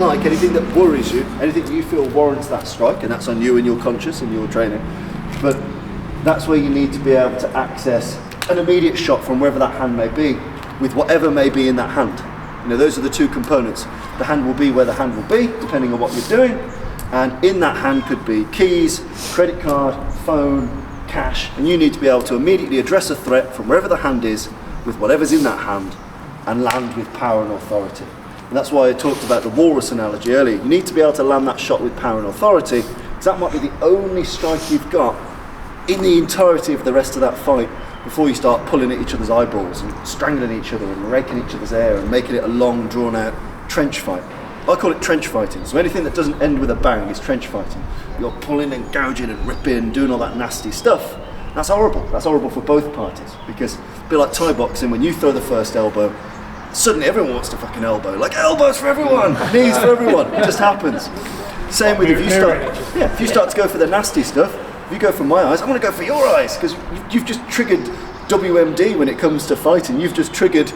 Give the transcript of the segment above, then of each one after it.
Like anything that worries you, anything that you feel warrants that strike, and that's on you and your conscious and your training. But that's where you need to be able to access an immediate shot from wherever that hand may be, with whatever may be in that hand. You know, those are the two components. The hand will be where the hand will be, depending on what you're doing, and in that hand could be keys, credit card, phone, cash, and you need to be able to immediately address a threat from wherever the hand is, with whatever's in that hand, and land with power and authority. And that's why I talked about the walrus analogy earlier. You need to be able to land that shot with power and authority, because that might be the only strike you've got in the entirety of the rest of that fight before you start pulling at each other's eyeballs and strangling each other and raking each other's hair and making it a long, drawn-out trench fight. I call it trench fighting. So anything that doesn't end with a bang is trench fighting. You're pulling and gouging and ripping and doing all that nasty stuff. That's horrible. That's horrible for both parties, because a bit like Thai boxing, when you throw the first elbow, suddenly everyone wants to fucking elbow. Like, elbows for everyone, knees for everyone. It just happens. Same with if you start to go for the nasty stuff. If you go for my eyes, I'm going to go for your eyes, because you've just triggered WMD when it comes to fighting. You've just triggered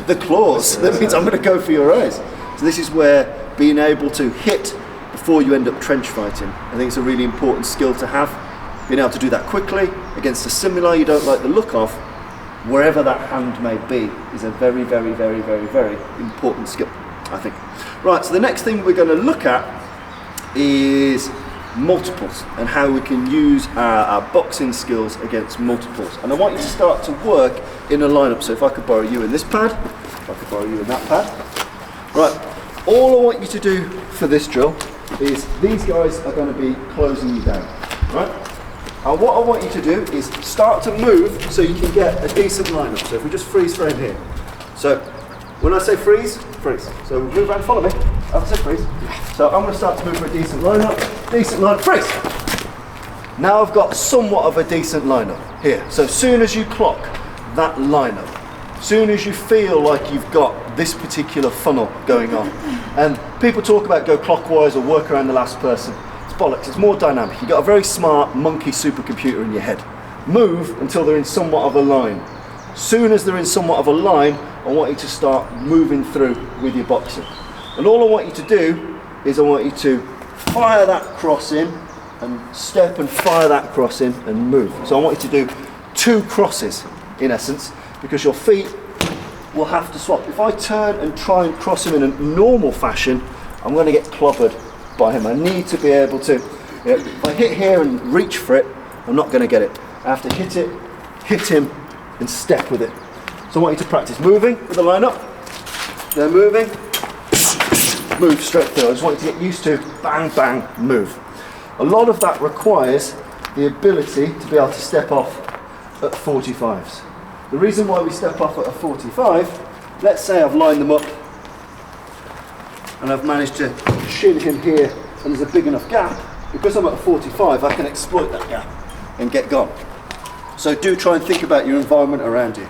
the claws. That means I'm going to go for your eyes. So this is where being able to hit before you end up trench fighting, I think it's a really important skill to have. Being able to do that quickly against a stimuli you don't like the look of, wherever that hand may be, is a very, very, very, very, very important skill, I think. Right, so the next thing we're going to look at is multiples and how we can use our boxing skills against multiples. And I want you to start to work in a lineup. So if I could borrow you in this pad, if I could borrow you in that pad. Right, all I want you to do for this drill is these guys are going to be closing you down, right? And what I want you to do is start to move so you can get a decent lineup. So if we just freeze frame here. So when I say freeze, freeze. So move around, follow me. I say freeze. So I'm going to start to move for a decent lineup, freeze. Now I've got somewhat of a decent lineup here. So as soon as you clock that lineup, soon as you feel like you've got this particular funnel going on, and people talk about go clockwise or work around the last person. Bollocks, it's more dynamic. You've got a very smart monkey supercomputer in your head. Move until they're in somewhat of a line. Soon as they're in somewhat of a line, I want you to start moving through with your boxing. And all I want you to do is I want you to fire that cross in and step and fire that cross in and move. So I want you to do 2 crosses in essence, because your feet will have to swap. If I turn and try and cross him in a normal fashion, I'm going to get clobbered by him. I need to be able to, if I hit here and reach for it, I'm not going to get it. I have to hit it, hit him, and step with it. So I want you to practice moving with the lineup, then moving, move straight through. I just want you to get used to bang, bang, move. A lot of that requires the ability to be able to step off at 45s. The reason why we step off at a 45, let's say I've lined them up and I've managed to shin him here and there's a big enough gap, because I'm at a 45 I can exploit that gap and get gone. So do try and think about your environment around you.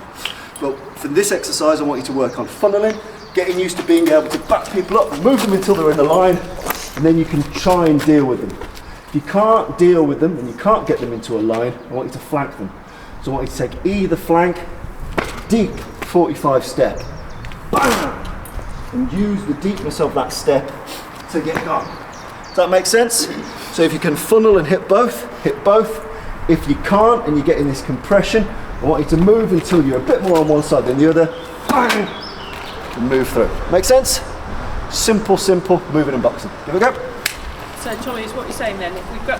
But for this exercise I want you to work on funneling, getting used to being able to back people up and move them until they're in the line, and then you can try and deal with them. If you can't deal with them and you can't get them into a line, I want you to flank them. So I want you to take either flank, deep 45 step, bang! And use the deepness of that step to get gone. Does that make sense? So if you can funnel and hit both, hit both. If you can't and you get in this compression, I want you to move until you're a bit more on one side than the other, bang, and move through. Make sense? Simple, moving and boxing. Here we go. So Charlie, is what you're saying then, if we've got